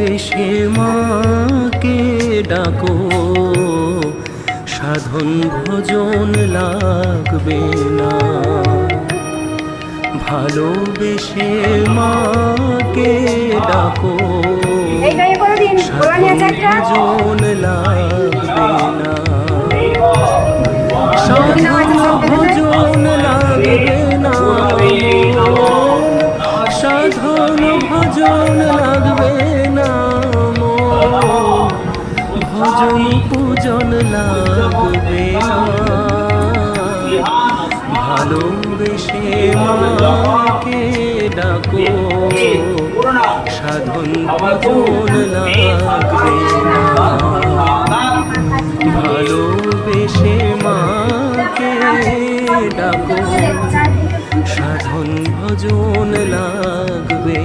ভালোবেসে মাকে ডাকো, সাধন ভজন লাগবে না। ভালোবেসে মাকে ডাকো, সাধন ভজন লাগবে না। সাধন ভজন লাগবে না, সাধন ভজন লাগবে না, ভজন পূজন লাগবে না। ভালোবেসে মাকে ডাকো, সাধন ভজন লাগবে না। ভালোবেসে মাকে ডাকো, সাধন ভজন লাগবে